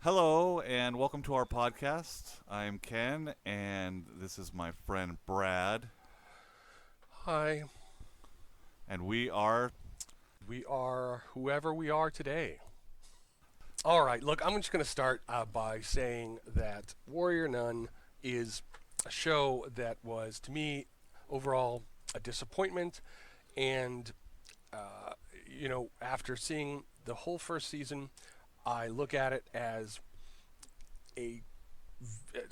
Hello and welcome to our podcast. I'm Ken and this is my friend Brad. Hi, And we are. we are whoever we are today. All right, look, I'm just going to start by saying that Warrior Nun is a show that was, to me, overall a disappointment. And, after seeing the whole first season, I look at it as a,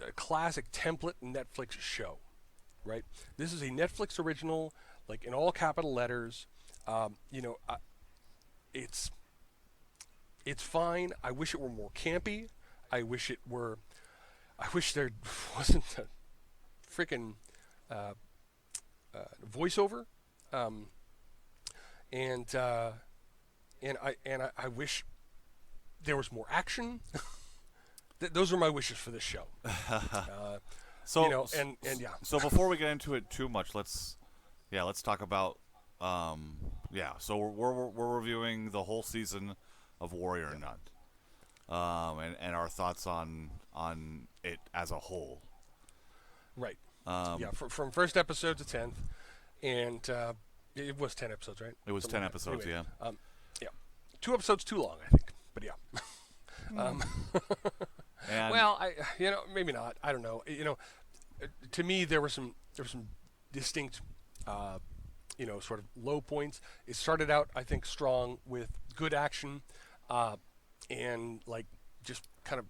a classic template Netflix show, right? This is a Netflix original, like in all capital letters. Um, you know, I, it's it's fine. I wish it were more campy. I wish it were. I wish there wasn't a freaking uh, voiceover, um, and I wish there was more action. Those are my wishes for this show. So And yeah, so before we get into it too much, let's talk about So we're reviewing the whole season of Warrior yeah, Nun, and our thoughts on it as a whole. right. Um, Yeah, from first episode to 10th, and it was 10 episodes, right? it was Something 10 like that. episodes, Anyway, yeah. yeah, 2 episodes too long, I think. But yeah. um, And well, maybe not. I don't know. To me, there were some distinct, sort of low points. It started out, I think, strong with good action, and like just kind of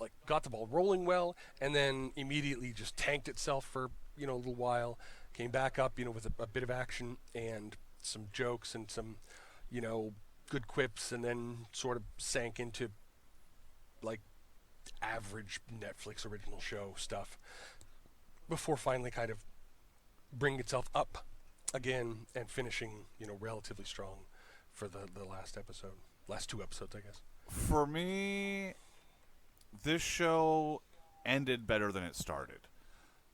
like got the ball rolling well, and then immediately just tanked itself for a little while. Came back up, with a bit of action and some jokes and some, good quips, and then sort of sank into like average Netflix original show stuff before finally kind of bringing itself up again and finishing, relatively strong for the last 2 episodes, I guess. for me, this show ended better than it started.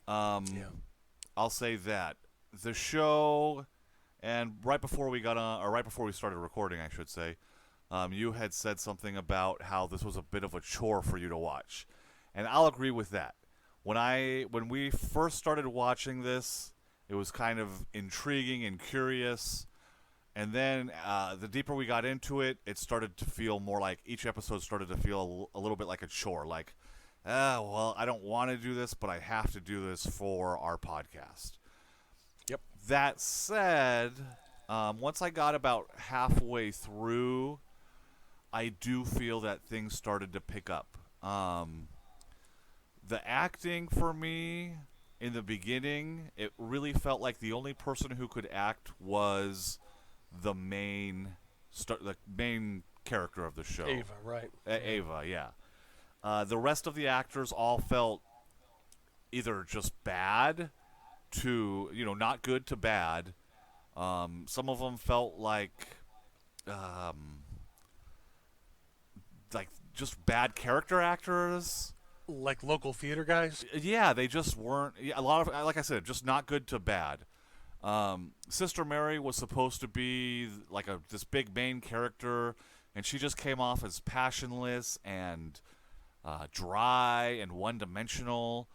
Yeah. I'll say that the show, and right before we got on, or right before we started recording, I should say, you had said something about how this was a bit of a chore for you to watch, and I'll agree with that. When we first started watching this, it was kind of intriguing and curious, and then the deeper we got into it, it started to feel more like each episode started to feel a little bit like a chore, like, well, I don't want to do this, but I have to do this for our podcast. Yep. That said, once I got about halfway through, I do feel that things started to pick up. The acting for me in the beginning, it really felt like the only person who could act was the the main character of the show, Ava, right? Ava. Yeah. The rest of the actors all felt either just bad to not good to bad. Some of them felt um, like just bad character actors. Like local theater guys. Yeah, they just weren't. Yeah, a lot of, like I said, just not good to bad. Sister Mary was supposed to be like this big main character, and she just came off as passionless and dry and one-dimensional.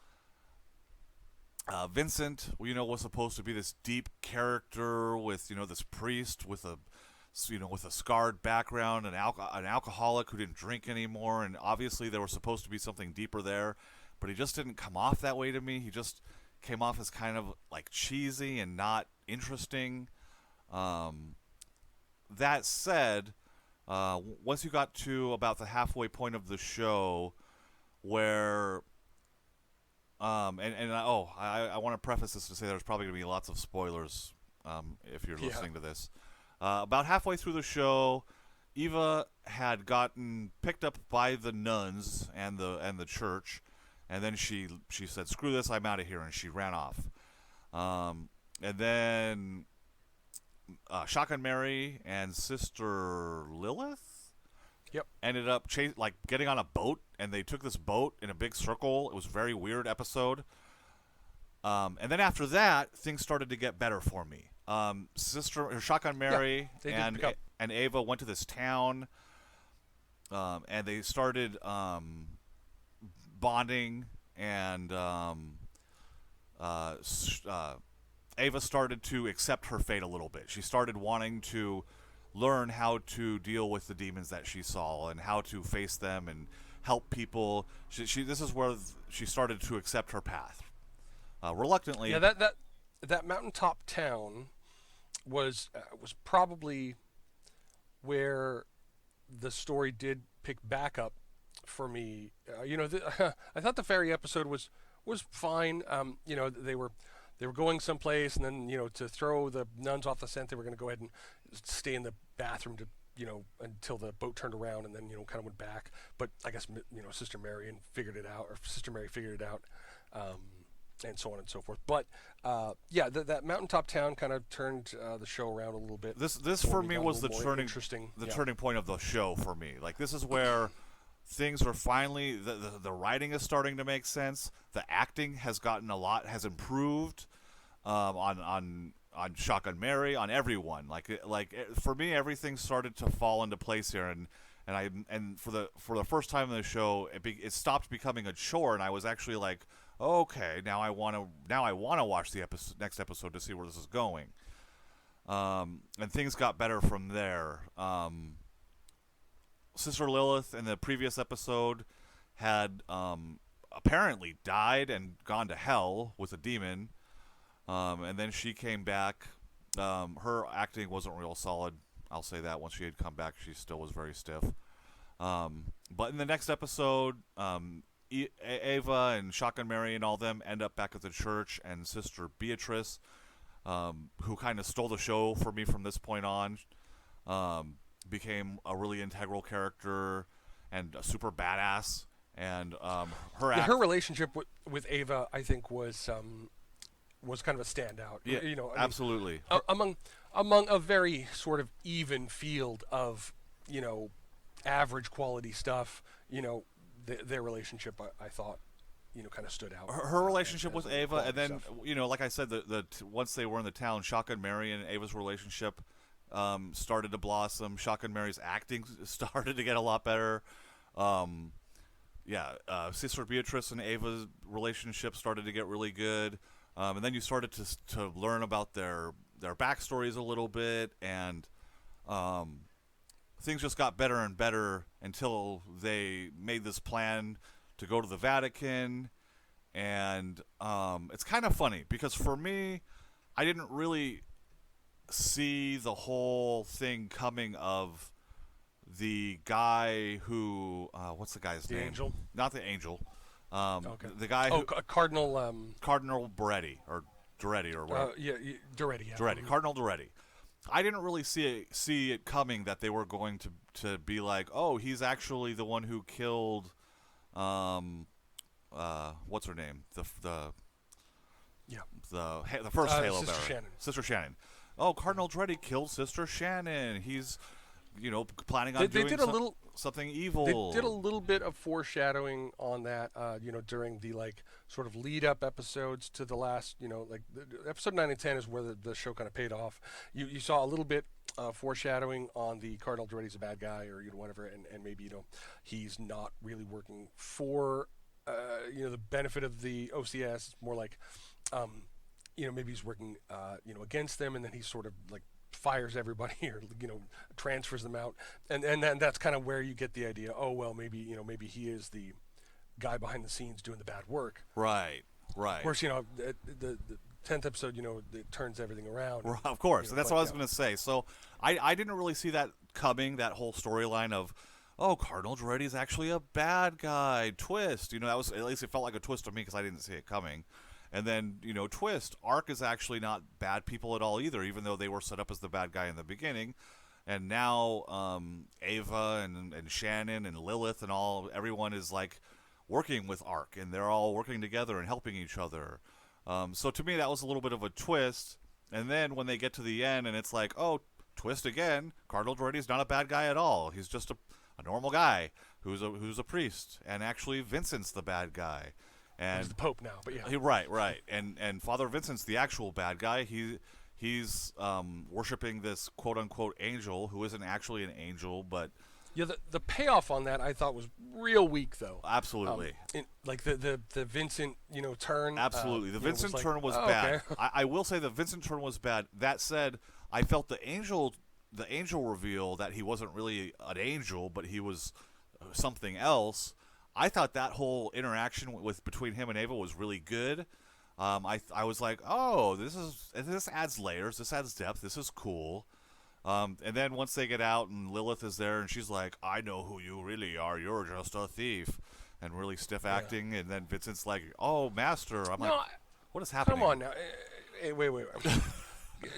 Vincent, was supposed to be this deep character with this priest with a scarred background, an alcoholic who didn't drink anymore, and obviously there was supposed to be something deeper there, but he just didn't come off that way to me. He just came off as kind of like cheesy and not interesting. That said, once you got to about the halfway point of the show, where I want to preface this to say there's probably going to be lots of spoilers if you're Yeah. listening to this. About halfway through the show, Eva had gotten picked up by the nuns and the church, and then she said, "Screw this, I'm out of here," and she ran off. And then Shotgun Mary and Sister Lilith Yep. ended up getting on a boat, and they took this boat in a big circle. It was a very weird episode. And then after that, things started to get better for me. Shotgun Mary They did pick up. and Ava went to this town, and they started bonding, and Ava started to accept her fate a little bit. She started wanting to learn how to deal with the demons that she saw and how to face them and help people. This is where she started to accept her path. Reluctantly. Yeah, that mountaintop town was probably where the story did pick back up for me. I thought the ferry episode was fine. They were going someplace, and then to throw the nuns off the scent, they were going to go ahead and stay in the bathroom to until the boat turned around, and then kind of went back. But I guess Sister Mary figured it out, and so on and so forth. But that mountaintop town kind of turned the show around a little bit. This for me was the turning point of the show for me. Like, this is where things are finally the writing is starting to make sense. The acting has improved on Shotgun Mary, on everyone. For me, everything started to fall into place here, and for the first time in the show, it stopped becoming a chore, and I was actually like, okay, now I want to watch the next episode to see where this is going. And things got better from there. Sister Lilith in the previous episode had apparently died and gone to hell with a demon, and then she came back. Her acting wasn't real solid, I'll say that. Once she had come back, she still was very stiff. But in the next episode, Ava and Shotgun Mary and all them end up back at the church, and Sister Beatrice, who kind of stole the show for me from this point on, became a really integral character and a super badass. And her relationship with Ava, I think, was kind of a standout. Yeah, absolutely. Among a very sort of even field of average quality stuff, their relationship, I thought, kind of stood out. Her relationship with Ava, and then like I said, once they were in the town, Shotgun Mary and Ava's relationship started to blossom. Shotgun Mary's acting started to get a lot better. Sister Beatrice and Ava's relationship started to get really good, and then you started to learn about their backstories a little bit, and things just got better and better until they made this plan to go to the Vatican. And it's kind of funny because for me, I didn't really see the whole thing coming of the guy who what's the guy's name? Angel? Not the angel. Okay. The guy Cardinal Cardinal Beretti or Duretti or whatever. Duretti. Yeah. Duretti. Cardinal Duretti. I didn't really see it coming that they were going to be like, oh, he's actually the one who killed what's her name? The first Halo Sister bearer. Shannon. Sister Shannon. Oh, Cardinal Duretti killed Sister Shannon. He's planning on doing something evil. They did a little bit of foreshadowing on that, during the sort of lead up episodes to the last, episode 9 and 10 is where the show kind of paid off. You saw a little bit foreshadowing on the Cardinal Duretti's a bad guy, or whatever, and maybe he's not really working for the benefit of the OCS. It's more like maybe he's working against them, and then he sort of fires everybody or transfers them out, and then that's kind of where you get the idea. Oh well, maybe he is the guy behind the scenes doing the bad work. Right. Of course, the 10th episode, it turns everything around. Of course, that's what I was going to say. So I didn't really see that coming. That whole storyline of, oh, Cardinal Duretti is actually a bad guy. Twist. That was, at least it felt like a twist to me because I didn't see it coming. And then, twist, Ark is actually not bad people at all either, even though they were set up as the bad guy in the beginning. And now Ava and Shannon and Lilith and everyone is working with Ark, and they're all working together and helping each other. So to me, that was a little bit of a twist. And then when they get to the end and it's like, oh, twist again, Cardinal Duretti's not a bad guy at all. He's just a normal guy who's a priest. And actually Vincent's the bad guy. And he's the Pope now, but yeah. Right. And Father Vincent's the actual bad guy. He's worshiping this quote-unquote angel who isn't actually an angel, but Yeah, the payoff on that I thought was real weak though. Absolutely. Like the Vincent turn. Absolutely. The Vincent was turn was oh, bad. okay. I will say the Vincent turn was bad. That said, I felt the angel reveal that he wasn't really an angel, but he was something else. I thought that whole interaction with between him and Ava was really good. I was like, oh, this adds layers, this adds depth, this is cool. And then once they get out and Lilith is there and she's like, I know who you really are. You're just a thief. And really stiff acting. And then Vincent's like, oh, master. I'm like, what is happening? Come on now. Hey, wait.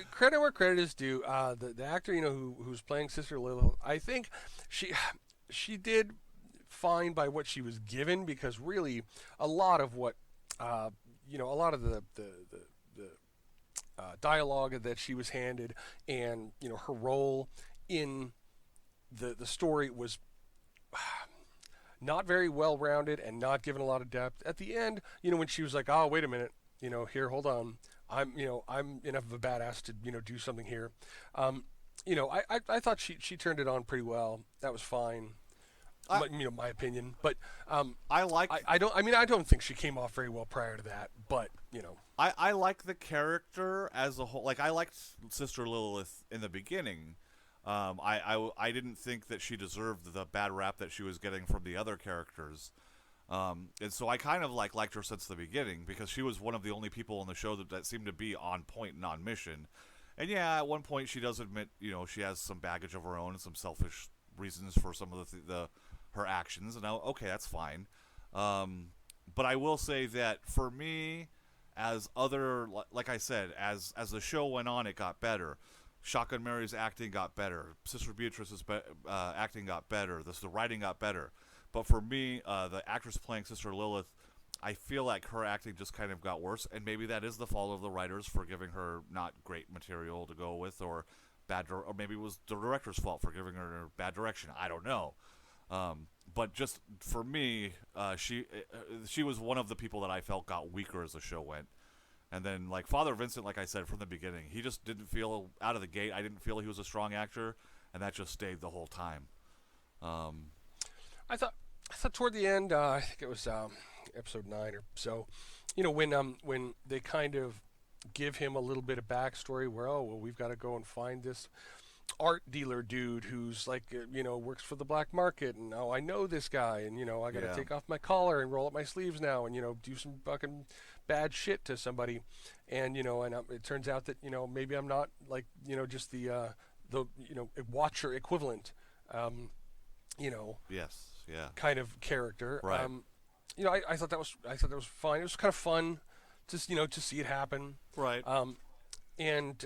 Credit where credit is due. The actor, who's playing Sister Lilith, I think she did fine by what she was given, because really a lot of what, a lot of the dialogue that she was handed, and her role in the story was not very well rounded and not given a lot of depth. At the end, when she was like, "Oh, wait a minute, here, hold on, I'm enough of a badass to do something here." I thought she turned it on pretty well. That was fine. My opinion, but I don't think she came off very well prior to that. But I like the character as a whole. Like, I liked Sister Lilith in the beginning. I didn't think that she deserved the bad rap that she was getting from the other characters. And so I kind of liked her since the beginning, because she was one of the only people on the show that seemed to be on point and on mission. And yeah, at one point she does admit, she has some baggage of her own and some selfish reasons for some of her actions. And okay, that's fine. But I will say that for me, like I said, as the show went on, it got better. Shotgun Mary's acting got better. Sister Beatrice's acting got better. The writing got better. But for me, the actress playing Sister Lilith, I feel like her acting just kind of got worse. And maybe that is the fault of the writers for giving her not great material to go with, or maybe it was the director's fault for giving her bad direction. I don't know. But just for me, she was one of the people that I felt got weaker as the show went. And then, like, Father Vincent, like I said from the beginning, he just didn't feel out of the gate. I didn't feel he was a strong actor, and that just stayed the whole time. I thought toward the end, I think it was episode 9 or so, when they kind of give him a little bit of backstory where, we've got to go and find this art dealer dude who's like, works for the black market, and I know this guy, and I got to take off my collar and roll up my sleeves now, and do some fucking bad shit to somebody, and it turns out that maybe I'm not like just the watcher equivalent, Yes, yeah, kind of character, right. I thought that was fine. It was kind of fun to to see it happen, right. And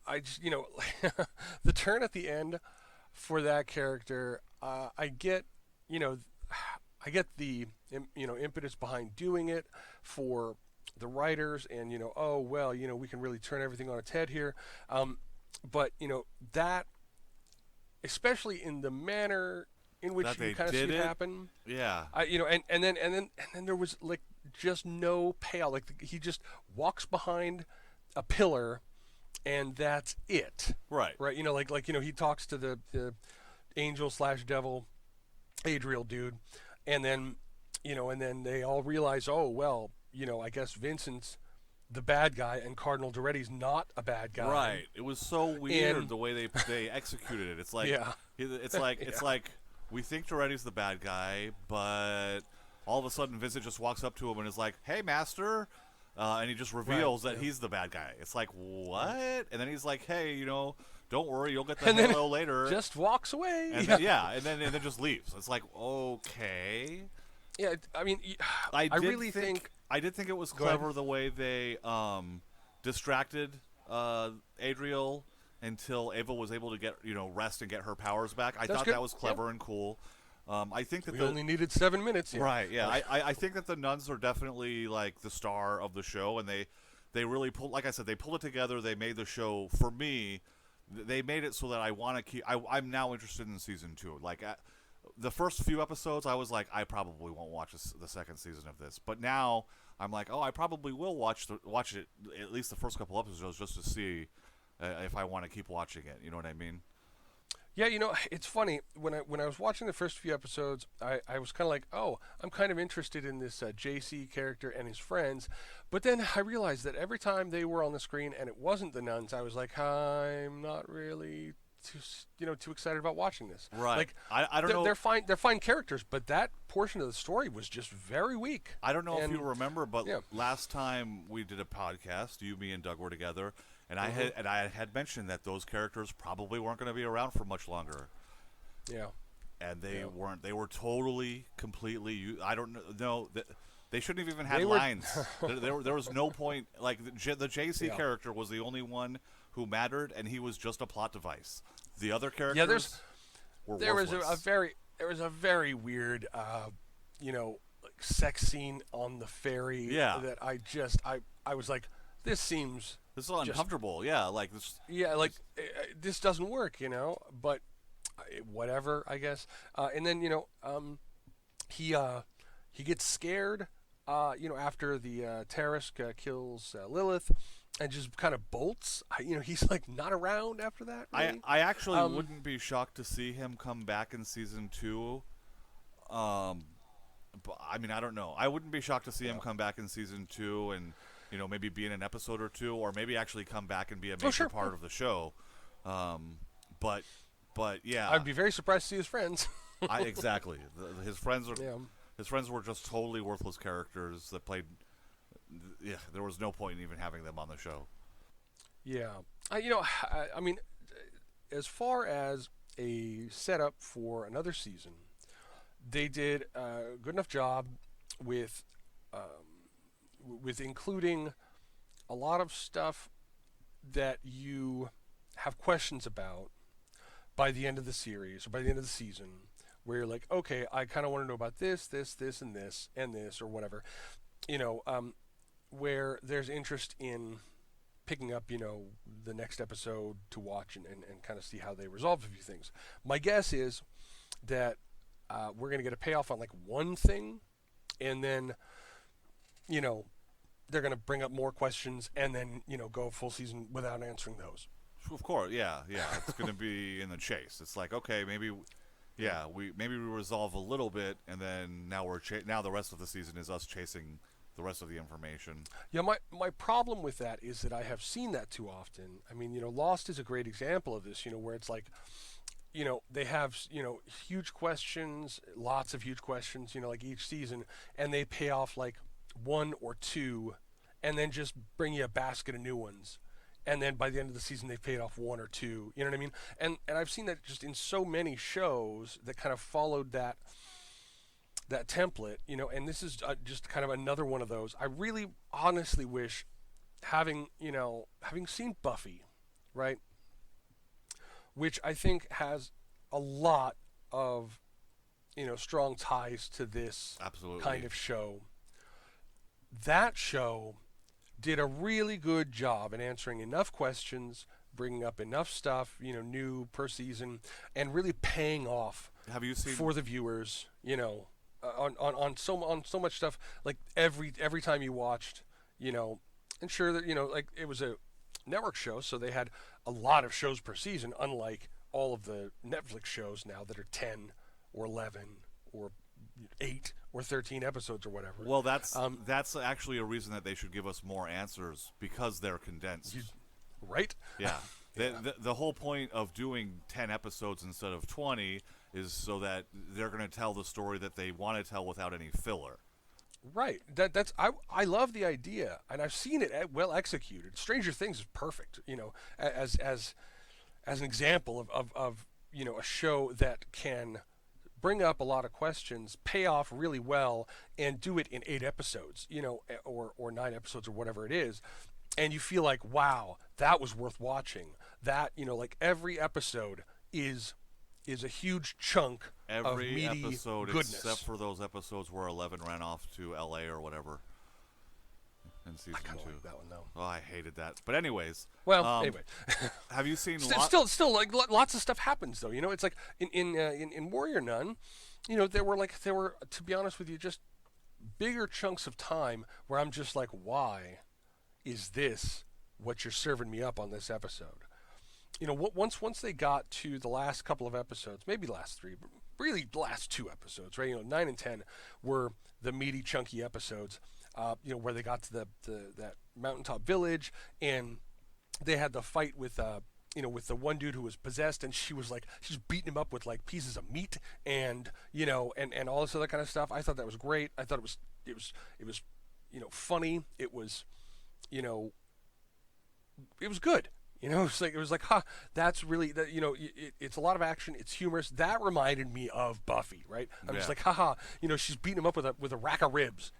I just the turn at the end for that character, I get the impetus behind doing it for the writers, and we can really turn everything on its head here, but that, especially in the manner in which you kind of see it happen, and then there was like just no payoff. Like, he just walks behind a pillar, and that's it. Right. He talks to the angel/devil Adriel dude, and then they all realize, I guess Vincent's the bad guy and Cardinal Doretti's not a bad guy. Right. It was so weird the way they executed it. It's like it's like we think Doretti's the bad guy, but all of a sudden Vincent just walks up to him and is like, "Hey, master." And he just reveals that he's the bad guy. It's like, what? And then he's like, "Hey, don't worry, you'll get the halo later." Just walks away. And then just leaves. It's like, okay. Yeah, I mean, I really think I did think it was clever the way they distracted Adriel until Ava was able to get rest and get her powers back. I thought that was clever and cool. I think that we only needed 7 minutes. Yeah. Right. Yeah. I think that the nuns are definitely like the star of the show, and they really pulled. Like I said, they pulled it together. They made the show for me. They made it so that I want to keep. I'm now interested in season 2. Like the first few episodes, I was like, I probably won't watch the second season of this. But now I'm like, I probably will watch it at least the first couple episodes just to see if I want to keep watching it. You know what I mean? Yeah, it's funny when I was watching the first few episodes, I was kind of like, oh, I'm kind of interested in this JC character and his friends, but then I realized that every time they were on the screen and it wasn't the nuns, I was like, I'm not really too excited about watching this. Right. Like, I don't know. they're fine characters, but that portion of the story was just very weak. I don't know if And you remember, but yeah. last time we did a podcast, you, me, and Doug were together, and I had mentioned that those characters probably weren't going to be around for much longer. Yeah. And they Yeah. weren't. They were totally, completely. I don't know. They shouldn't have even had They were- lines. There was no point. Like the JC Yeah. character was the only one who mattered, and he was just a plot device. The other characters were there was worthless. there was a very weird like sex scene on the ferry Yeah. that I was like, this seems This is uncomfortable. Yeah, like this. this doesn't work, but whatever, I guess. And then he gets scared after the Tarisk kills Lilith, and just kind of bolts. He's like not around after that. Really. I actually wouldn't be shocked to see him come back in season 2. But, I mean, I don't know. I wouldn't be shocked to see him come back in season 2 and maybe be in an episode or two, or maybe actually come back and be a major part of the show. But yeah, I'd be very surprised to see his friends. exactly. His friends are. Yeah. His friends were just totally worthless characters that played. Yeah, there was no point in even having them on the show. Yeah, I mean, as far as a setup for another season, they did a good enough job with including a lot of stuff that you have questions about by the end of the series or by the end of the season, where you're like, okay, I kind of want to know about this, and this, and this, or whatever, where there's interest in picking up, the next episode to watch and kind of see how they resolve a few things. My guess is that we're going to get a payoff on like one thing, and then, they're going to bring up more questions and then, go a full season without answering those. Of course, yeah. It's going to be in the chase. It's like, okay, maybe we resolve a little bit, and then now now the rest of the season is us chasing the rest of the information. Yeah, my problem with that is that I have seen that too often. I mean, Lost is a great example of this, where it's like, they have, huge questions, lots of huge questions, like each season, and they pay off like one or two, and then just bring you a basket of new ones. And then by the end of the season, they've paid off one or two. You know what I mean? And I've seen that just in so many shows that kind of followed that template, and this is just kind of another one of those. I really honestly wish, having seen Buffy, right, which I think has a lot of, strong ties to this Absolutely. kind of show. That show did a really good job in answering enough questions, bringing up enough stuff, new per season, and really paying off Have you seen for the viewers, on so much stuff. Like every time you watched, and sure that like it was a network show, so they had a lot of shows per season, unlike all of the Netflix shows now that are 10 or 11 or 8 or 13 episodes or whatever. Well, that's actually a reason that they should give us more answers, because they're condensed. Right? Yeah. The whole point of doing 10 episodes instead of 20 is so that they're going to tell the story that they want to tell without any filler. Right. I love the idea, and I've seen it well executed. Stranger Things is perfect, as an example of a show that can bring up a lot of questions, pay off really well, and do it in 8 episodes, or 9 episodes or whatever it is. And you feel like, wow, that was worth watching. That, like every episode is a huge chunk of meaty episode goodness. Except for those episodes where 11 ran off to LA or whatever in season 2. I kind of like that one though. Oh, I hated that. But anyways. Well, anyway. Have you seen still like lots of stuff happens though. It's like in Warrior Nun, there were to be honest with you, just bigger chunks of time where I'm just like, why is this what you're serving me up on this episode? once they got to the last couple of episodes, maybe last three, but really the last two episodes, right? 9 and 10 were the meaty, chunky episodes. Where they got to that mountaintop village, and they had the fight with with the one dude who was possessed, and she's beating him up with like pieces of meat, and and all this other kind of stuff. I thought that was great. I thought it was funny. It was it was good. It was like, huh, that's really that. It's a lot of action. It's humorous. That reminded me of Buffy, right? I'm just like, haha, she's beating him up with a rack of ribs.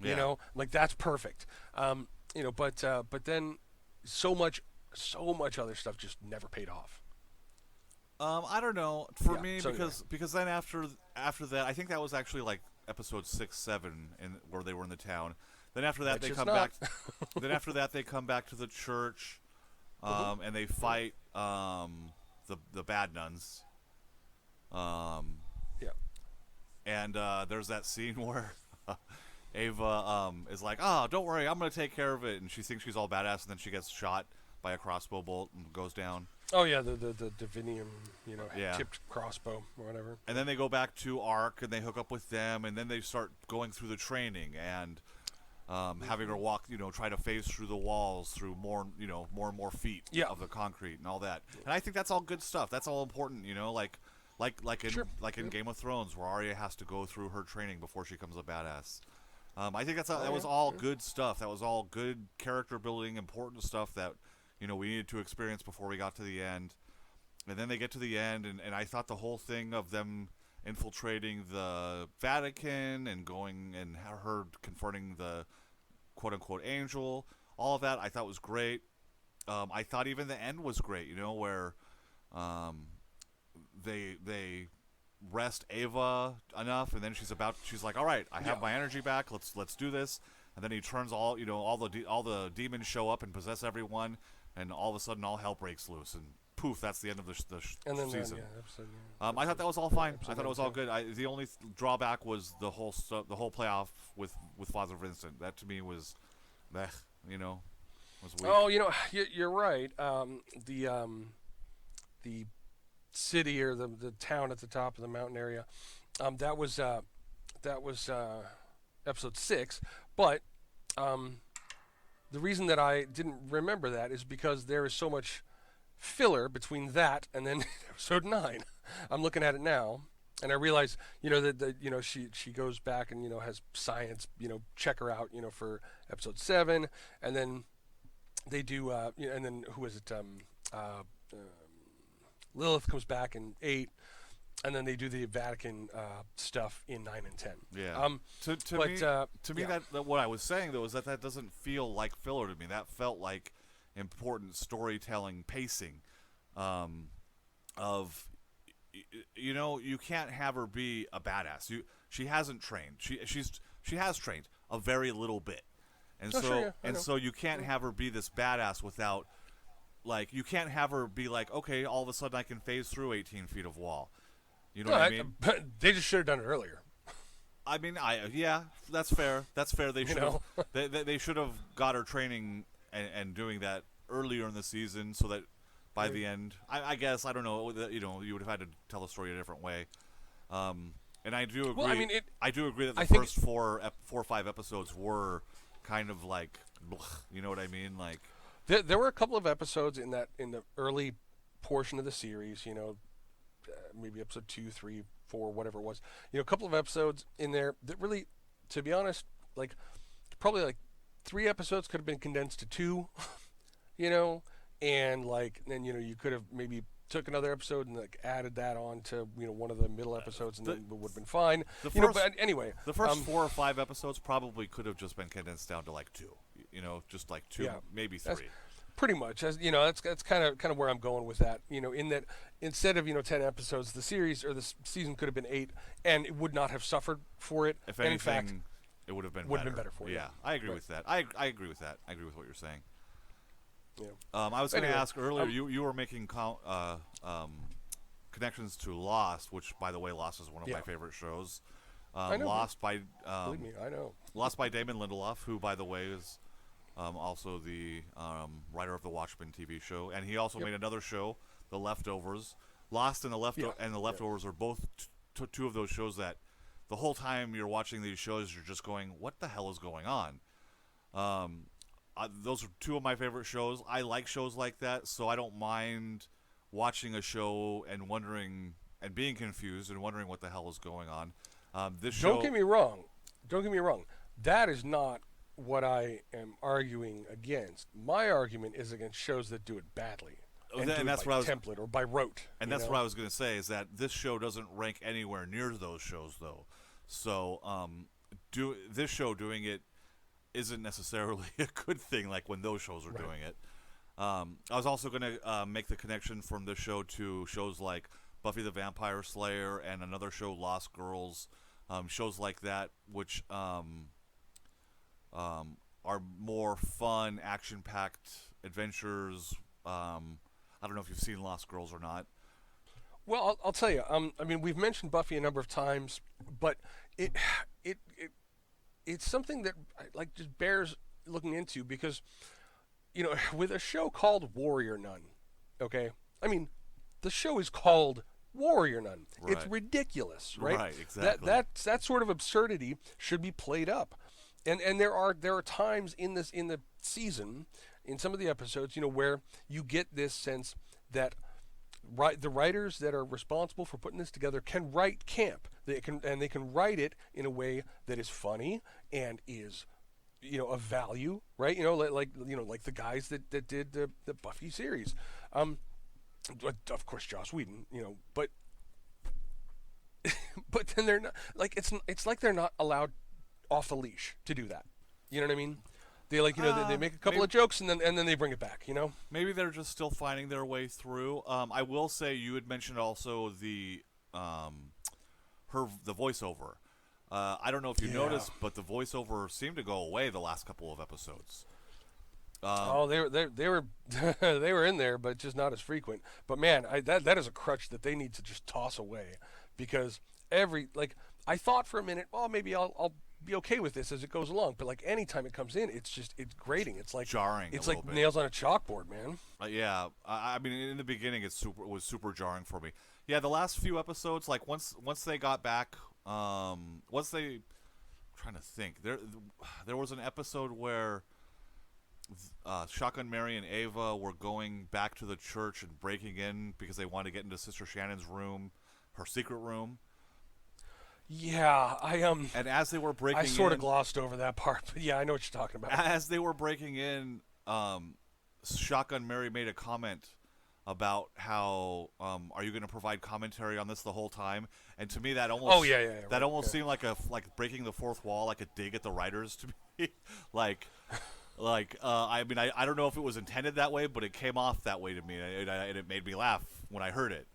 Like that's perfect. But then so much other stuff just never paid off. I don't know. For me, so because then after that, I think that was actually like episode 6, 7, where they were in the town. Then after that, they come back. Then after that, they come back to the church. And they fight the bad nuns. And there's that scene where Ava is like, "Oh, don't worry, I'm gonna take care of it," and she thinks she's all badass, and then she gets shot by a crossbow bolt and goes down. Oh yeah, the divinium, tipped crossbow or whatever. And then they go back to Ark and they hook up with them, and then they start going through the training and. Having her walk, try to phase through the walls through more and more feet of the concrete and all that. And I think that's all good stuff. That's all important, like in Game of Thrones, where Arya has to go through her training before she becomes a badass. I think that was all good stuff. That was all good character building, important stuff that we needed to experience before we got to the end. And then they get to the end, and I thought the whole thing of them infiltrating the Vatican and going and her confronting the quote-unquote angel, all of that I thought was great. I thought even the end was great, where they rest Ava enough, and then she's like, all right, I have my energy back, let's do this. And then he turns all the demons show up and possess everyone, and all of a sudden all hell breaks loose, and poof, that's the end of the season. I thought that was all fine. I thought it was all good. The only drawback was the whole playoff with Father Vincent. That to me was, was weak. Oh, you're right. The city or the town at the top of the mountain area, that was episode 6. But the reason that I didn't remember that is because there is so much filler between that and then episode 9. I'm looking at it now, and I realize that she goes back and has science check her out for episode 7, and then they do and then who is it Lilith comes back in 8, and then they do the Vatican stuff in 9 and 10. Yeah. To me, that what I was saying though is that doesn't feel like filler to me. That felt like important storytelling pacing of you can't have her be a badass. She hasn't trained. She has trained a very little bit. And so you can't have her be this badass without you can't have her be like, okay, all of a sudden I can phase through 18 feet of wall. You know what I mean? But they just should have done it earlier. I mean, that's fair. That's fair. They should have they should have got her training and doing that earlier in the season, so that by the end, I guess, I don't know, you would have had to tell the story a different way. And I do agree. Well, I do agree that the first 4 or 5 episodes were kind of like, you know what I mean? Like there were a couple of episodes in the early portion of the series, maybe episode 2, 3, 4, whatever it was. A couple of episodes in there that really, to be honest, probably 3 episodes could have been condensed to 2. And then you could have maybe took another episode and added that on to one of the middle episodes, and then it would have been fine. But anyway, the first 4 or 5 episodes probably could have just been condensed down to 2. Just 2, maybe 3. Pretty much, that's kind of where I'm going with that. In that instead of 10 episodes, the series or the season could have been 8, and it would not have suffered for it. If anything, in fact, it would have been better for you. Yeah, I agree with that. I agree with that. I agree with what you're saying. Yeah. I was going to ask earlier. You were making connections to Lost, which, by the way, Lost is one of my favorite shows. I know. Lost by believe me, I know. Lost by Damon Lindelof, who, by the way, is also the writer of the Watchmen TV show, and he also made another show The Leftovers. Lost and the Yeah. Leftovers are both two of those shows that the whole time you're watching these shows, you're just going, what the hell is going on? Those are two of my favorite shows. I like shows like that, so I don't mind watching a show and wondering and being confused and wondering what the hell is going on. This show. Don't get me wrong. Don't get me wrong. That is not what I am arguing against. My argument is against shows that do it badly. And do that's it what by I was, template or by rote. and that's what I was going to say is that this show doesn't rank anywhere near those shows though. So this show doing it isn't necessarily a good thing like when those shows are doing it. I was also going to make the connection from this show to shows like Buffy the Vampire Slayer and another show, Lost Girls, shows like that, which are more fun, action-packed adventures. I don't know if you've seen Lost Girls or not. Well, I'll tell you. I mean, we've mentioned Buffy a number of times, but it's something that like just bears looking into because, with a show called Warrior Nun, okay. I mean, the show is called Warrior Nun. Right. It's ridiculous, right? Right, exactly. That sort of absurdity should be played up, and there are times in the season, in some of the episodes, where you get this sense that the writers that are responsible for putting this together can write camp. They can write it in a way that is funny and is of value, right? Like the guys that did the Buffy series. Of course, Joss Whedon, but but then they're not like it's like they're not allowed off the leash to do that. You know what I mean? They they make a couple of jokes and then they bring it back. Maybe they're just still finding their way through. I will say you had mentioned also the voiceover. I don't know if you noticed, but the voiceover seemed to go away the last couple of episodes. They were they were in there, but just not as frequent. But man, that is a crutch that they need to just toss away because I thought for a minute, well, maybe I'll be okay with this as it goes along, but like anytime it comes in, it's grating. It's like jarring. It's like nails on a chalkboard, man. Yeah, I mean, in the beginning, it was super jarring for me. Yeah, the last few episodes, like once they got back, I'm trying to think, there was an episode where Shotgun Mary and Ava were going back to the church and breaking in because they wanted to get into Sister Shannon's room, her secret room. Yeah, and as they were breaking in... I sort of glossed over that part, but yeah, I know what you're talking about. As they were breaking in, Shotgun Mary made a comment about how, are you going to provide commentary on this the whole time? And to me, that almost... That almost seemed like breaking the fourth wall, like a dig at the writers to me. I mean, I don't know if it was intended that way, but it came off that way to me, and it made me laugh when I heard it.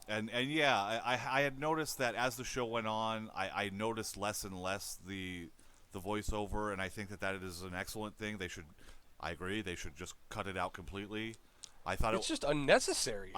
And I had noticed that as the show went on, I noticed less and less the voiceover, and I think that is an excellent thing. I agree, they should just cut it out completely. I thought it's just unnecessary.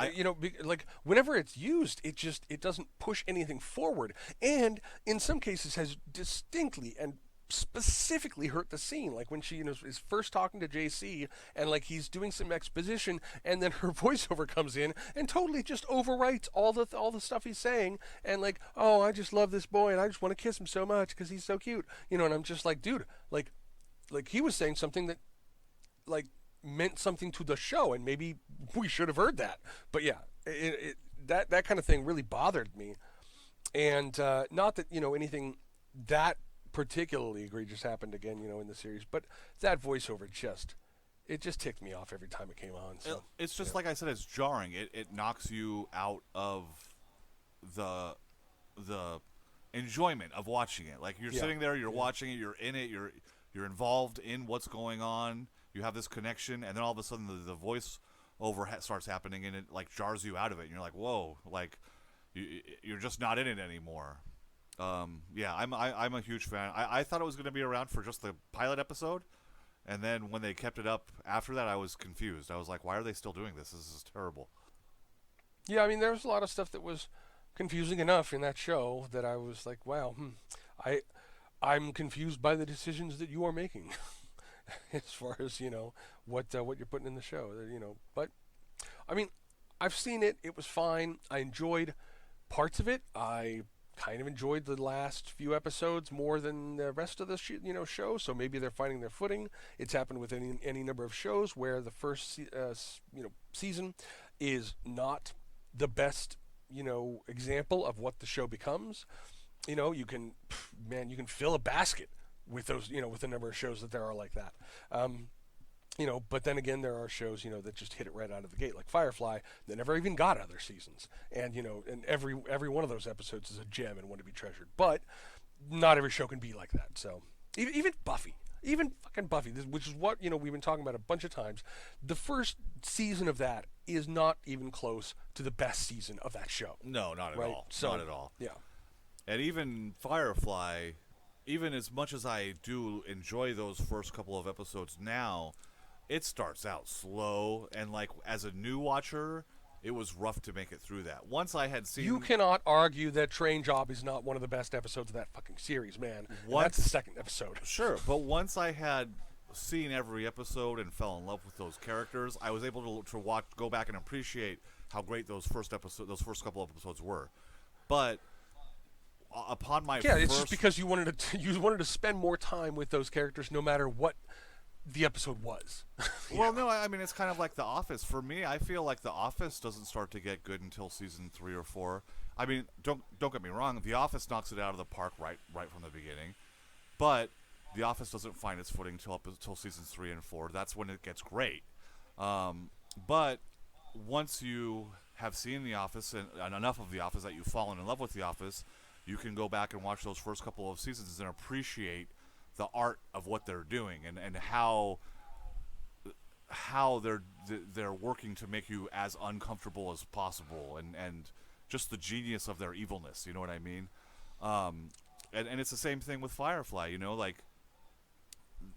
Like whenever it's used, it doesn't push anything forward, and in some cases has distinctly and specifically hurt the scene, like when she is first talking to JC and like he's doing some exposition and then her voiceover comes in and totally just overwrites all the stuff he's saying and like, oh, I just love this boy and I just want to kiss him so much because he's so cute, and I'm just like, dude, like he was saying something that like meant something to the show and maybe we should have heard that, but yeah, that kind of thing really bothered me, and not that anything that particularly egregious happened again, in the series, but that voiceover just ticked me off every time it came on. So it's just like I said, it's jarring. It knocks you out of the enjoyment of watching it. Like you're sitting there, you're watching it, you're in it, you're involved in what's going on. You have this connection, and then all of a sudden the voice over starts happening, and it like jars you out of it, and you're like, whoa, like you're just not in it anymore. I'm a huge fan. I thought it was going to be around for just the pilot episode, and then when they kept it up after that, I was confused. I was like, why are they still doing this? This is terrible. Yeah, I mean, there was a lot of stuff that was confusing enough in that show that I was like, wow, I'm confused by the decisions that you are making as far as what you're putting in the show, but I mean, I've seen it. It was fine. I enjoyed parts of it. I kind of enjoyed the last few episodes more than the rest of the show. So maybe they're finding their footing. It's happened with any number of shows where the first season is not the best example of what the show becomes. You can fill a basket with those with the number of shows that there are like that. But then again, there are shows, that just hit it right out of the gate, like Firefly, that never even got other seasons, and and every one of those episodes is a gem and one to be treasured. But not every show can be like that. So even Buffy, even fucking Buffy, which is what we've been talking about a bunch of times, the first season of that is not even close to the best season of that show. No, not at all. So, not at all. Yeah. And even Firefly, even as much as I do enjoy those first couple of episodes now, it starts out slow, and like as a new watcher, it was rough to make it through that. Once I had seen, you cannot argue that Train Job is not one of the best episodes of that fucking series, man. That's the second episode. Sure, but once I had seen every episode and fell in love with those characters, I was able to go back and appreciate how great those first couple of episodes were. But upon my it's just because you wanted to spend more time with those characters, no matter what the episode was. Well, no, I mean, it's kind of like The Office. For me, I feel like The Office doesn't start to get good until season 3 or 4. I mean, don't get me wrong, The Office knocks it out of the park right from the beginning. But The Office doesn't find its footing until seasons 3 and 4. That's when it gets great. But once you have seen The Office and enough of The Office that you've fallen in love with The Office, you can go back and watch those first couple of seasons and appreciate the art of what they're doing and how they're working to make you as uncomfortable as possible and just the genius of their evilness. You know what I mean? And it's the same thing with Firefly. Like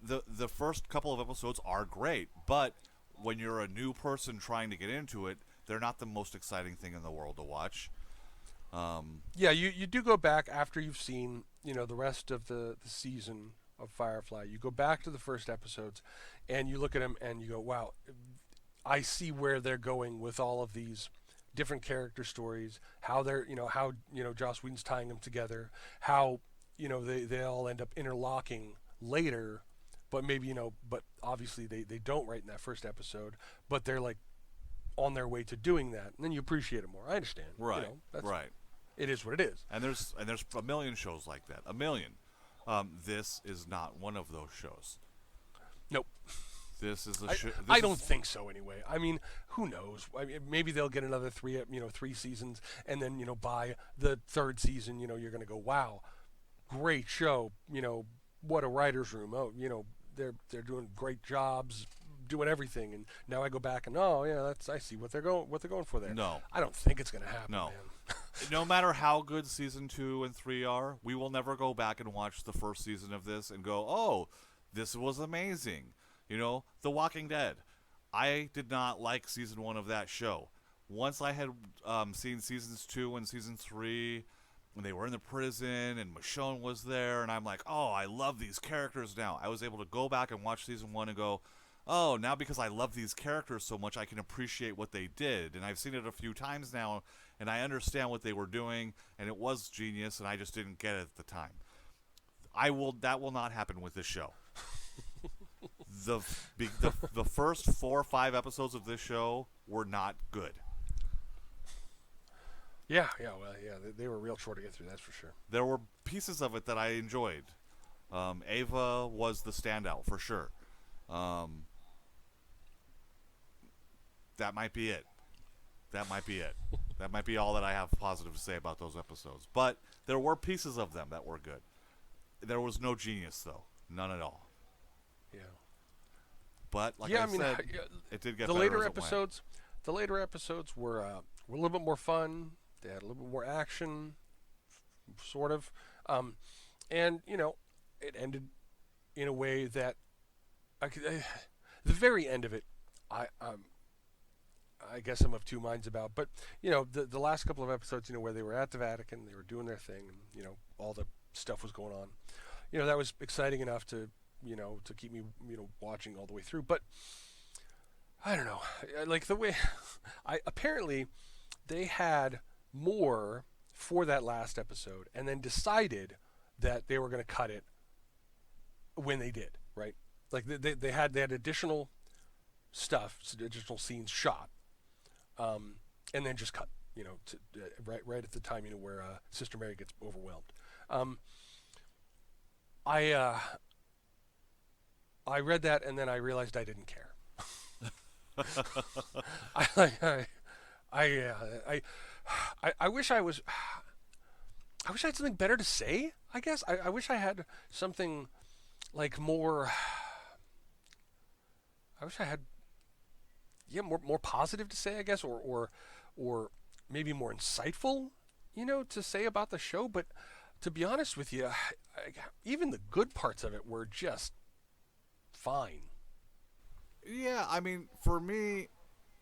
the first couple of episodes are great, but when you're a new person trying to get into it, they're not the most exciting thing in the world to watch. You do go back after you've seen the rest of the season of Firefly. You go back to the first episodes and you look at them and you go, wow, I see where they're going with all of these different character stories, how they're how Joss Whedon's tying them together, how they all end up interlocking later, but maybe but obviously they don't right in that first episode, but they're like on their way to doing that, and then you appreciate it more. I understand. Right. Right. It is what it is. And there's a million shows like that. A million. This is not one of those shows. Nope. This is a show. I don't think so anyway. I mean, who knows? I mean, maybe they'll get another three seasons, and then by the third season, you're going to go, wow, great show. What a writer's room. Oh, they're doing great jobs, doing everything, and now I go back and I see what they're going for there. No, I don't think it's going to happen. No. Man. No matter how good season 2 and 3 are, we will never go back and watch the first season of this and go, oh, this was amazing. The Walking Dead. I did not like season 1 of that show. Once I had seen seasons 2 and season 3, when they were in the prison and Michonne was there, and I'm like, oh, I love these characters now. I was able to go back and watch season 1 and go, oh, now because I love these characters so much, I can appreciate what they did. And I've seen it a few times now, and I understand what they were doing, and it was genius, and I just didn't get it at the time. That will not happen with this show. The first 4 or 5 episodes of this show were not good. Yeah, they were real short to get through, that's for sure. There were pieces of it that I enjoyed. Ava was the standout, for sure. That might be it. That might be all that I have positive to say about those episodes. But there were pieces of them that were good. There was no genius, though. None at all. Yeah. But like I said, it did get better as it went. The later episodes were a little bit more fun. They had a little bit more action, sort of, and it ended in a way that the very end of it, I guess I'm of two minds about. But the last couple of episodes, where they were at the Vatican, they were doing their thing, and all the stuff was going on. That was exciting enough to to keep me watching all the way through. But I don't know, like the way I apparently they had more for that last episode and then decided that they were going to cut it when they did, right? Like they had additional stuff, additional scenes shot, and then just cut. Right at the time, where Sister Mary gets overwhelmed. Um, I I read that and then I realized I didn't care. I I I, I wish I was. I wish I had something better to say. I guess I wish I had something like more. I wish I had more positive to say. I guess or maybe more insightful, to say about the show. But to be honest with you, even the good parts of it were just fine. Yeah, I mean, for me,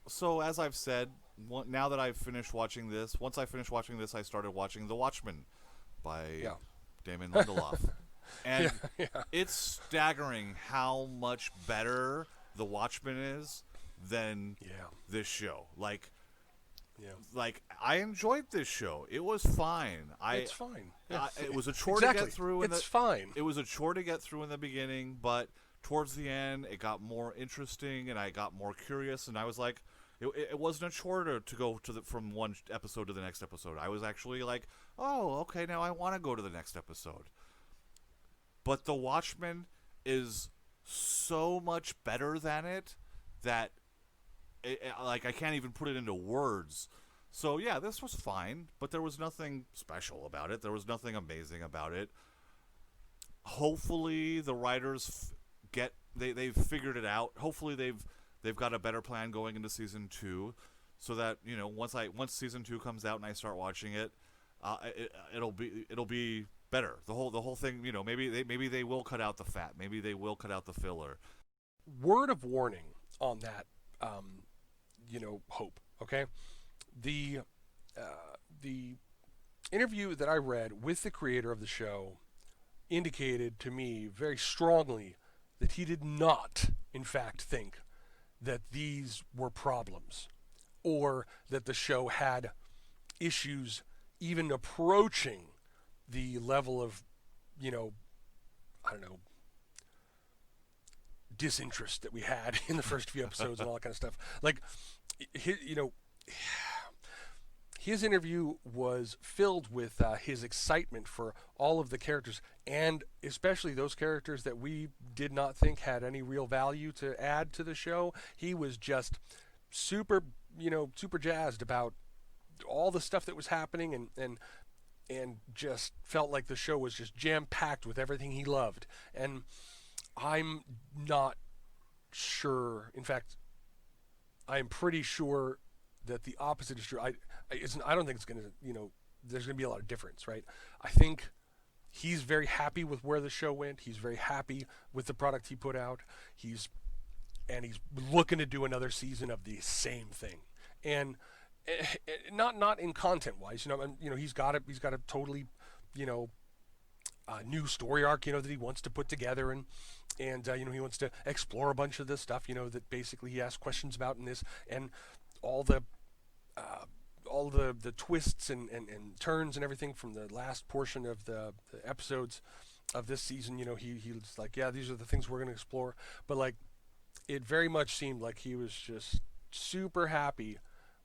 so as I've said, now that I've finished watching this, once I finished watching this, I started watching The Watchmen by Yeah. Damon Lindelof. And Yeah. it's staggering how much better The Watchmen is than Yeah. this show. Like, Yeah. I enjoyed this show. It was fine. It's fine. Yeah. It was a chore Exactly. to get through. It's fine. It was a chore to get through in the beginning, but towards the end, it got more interesting, and I got more curious, and I was like, it wasn't a chore to go from one episode to the next episode. I was actually like, oh, okay, now I want to go to the next episode. But The Watchmen is so much better than it that I can't even put it into words. So yeah, this was fine, but there was nothing special about it. There was nothing amazing about it. Hopefully the writers they've figured it out. Hopefully they've got a better plan going into season 2, so that once season 2 comes out and I start watching it, it'll be better. The whole thing, maybe they will cut out the fat. Maybe they will cut out the filler. Word of warning on that, hope. Okay, the interview that I read with the creator of the show indicated to me very strongly that he did not, in fact, think that these were problems, or that the show had issues even approaching the level of, I don't know, disinterest that we had in the first few episodes and all that kind of stuff. Like, his interview was filled with his excitement for all of the characters, and especially those characters that we did not think had any real value to add to the show. He was just super jazzed about all the stuff that was happening, and just felt like the show was just jam-packed with everything he loved. And I'm not sure. In fact, I'm pretty sure that the opposite is true. I don't think it's going to, there's going to be a lot of difference, right? I think he's very happy with where the show went. He's very happy with the product he put out. He's looking to do another season of the same thing. And not in content-wise, he's got a totally, new story arc, that he wants to put together, and he wants to explore a bunch of this stuff, that basically he asks questions about in this, and all the twists and turns and everything from the last portion of the episodes of this season. He's like, yeah, these are the things we're going to explore. But like, it very much seemed like he was just super happy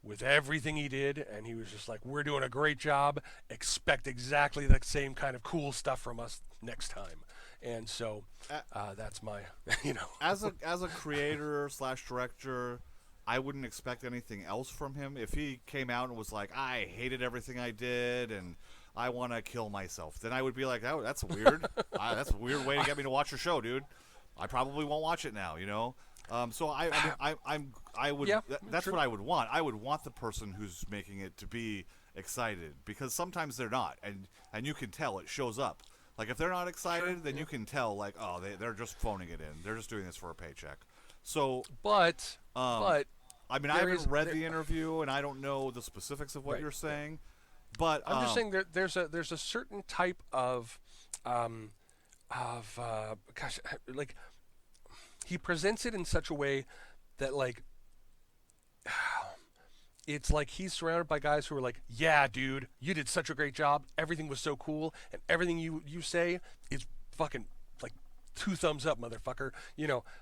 with everything he did, and he was just like, we're doing a great job. Expect exactly the same kind of cool stuff from us next time. And so that's my, As a creator / director, I wouldn't expect anything else from him. If he came out and was like, I hated everything I did and I want to kill myself, then I would be like, oh, that's weird. That's a weird way to get me to watch your show, dude. I probably won't watch it now, So I would. Yeah, that's true. what I would want. I would want the person who's making it to be excited, because sometimes they're not, and you can tell. It shows up. Like, if they're not excited, then you can tell. Like, oh, they're just phoning it in. They're just doing this for a paycheck. So, but I mean, I haven't read there- the interview, and I don't know the specifics of what Right, you're saying. But I'm just saying that there's a certain type of like, he presents it in such a way that, like, it's like he's surrounded by guys who are like, yeah, dude, you did such a great job. Everything was so cool, and everything you say is fucking like 2 thumbs up, motherfucker.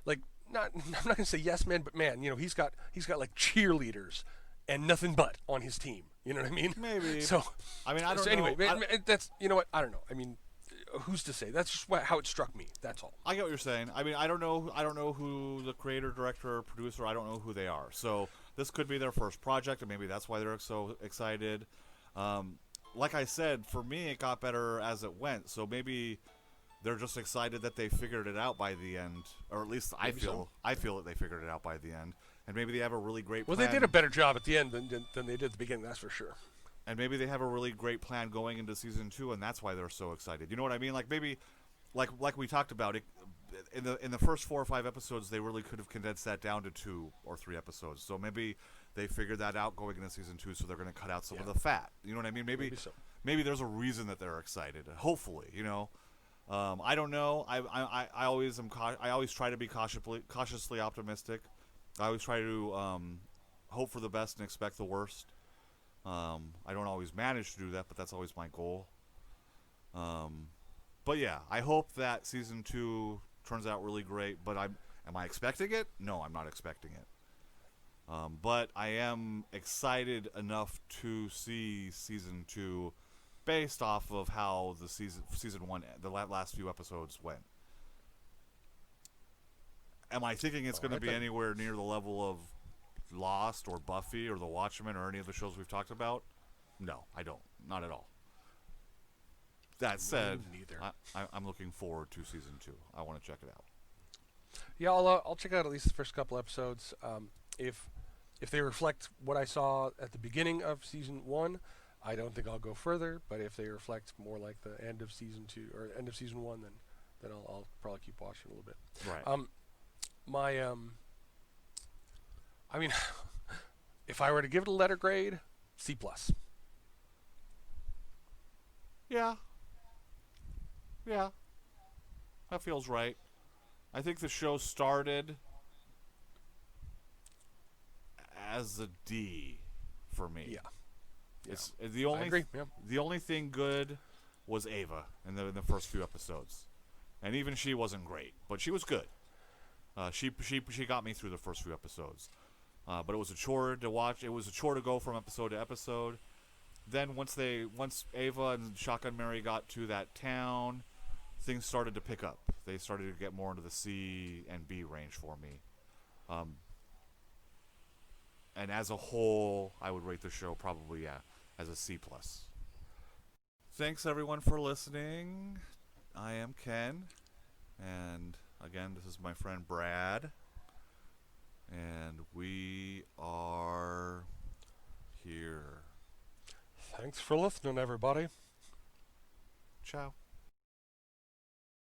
Like not I'm not gonna say yes, man, but man, he's got like cheerleaders and nothing but on his team. You know what I mean? Maybe. So, I mean, I don't so know. anyway, that's what I don't know. I mean, who's to say? That's just how it struck me. That's all. I get what you're saying. I mean, I don't know. I don't know who the creator, director, or producer. I don't know who they are. So this could be their first project, and maybe that's why they're so excited. Like I said, for me, it got better as it went. So maybe they're just excited that they figured it out by the end, or at least Maybe so. I feel that they figured it out by the end, and maybe they have a really great. Well, plan. they did a better job at the end than they did at the beginning. That's for sure. And maybe they have a really great plan going into season 2, and that's why they're so excited. You know what I mean? Like maybe, like we talked about it in the first 4 or 5 episodes, they really could have condensed that down to 2 or 3 episodes. So maybe they figured that out going into season 2, so they're going to cut out some of the fat. You know what I mean? Maybe so. Maybe there's a reason that they're excited. Hopefully, I don't know. I always I always try to be cautiously optimistic. I always try to hope for the best and expect the worst. I don't always manage to do that, but that's always my goal. But yeah, I hope that season 2 turns out really great. But am I expecting it? No, I'm not expecting it. But I am excited enough to see season 2, based off of how the season 1, the last few episodes went. Am I thinking it's going to be anywhere near the level of Lost or Buffy or The Watchmen or any of the shows we've talked about? No, I don't. Not at all. That said, neither. I'm looking forward to season 2. I want to check it out. Yeah, I'll check out at least the first couple episodes. If they reflect what I saw at the beginning of season 1, I don't think I'll go further. But if they reflect more like the end of season 2 or end of season 1, then I'll probably keep watching a little bit. Right. I mean, if I were to give it a letter grade, C+. Yeah. Yeah. That feels right. I think the show started as a D for me. Yeah. It's the only I agree. Yeah. the only thing good was Ava in the first few episodes. And even she wasn't great, but she was good. She got me through the first few episodes. But it was a chore to watch. It was a chore to go from episode to episode. Then once Ava and Shotgun Mary got to that town, things started to pick up. They started to get more into the C and B range for me. And as a whole, I would rate the show probably as a C+. Thanks everyone for listening. I am Ken, and again, this is my friend Brad, and we are here. Thanks for listening, everybody. Ciao.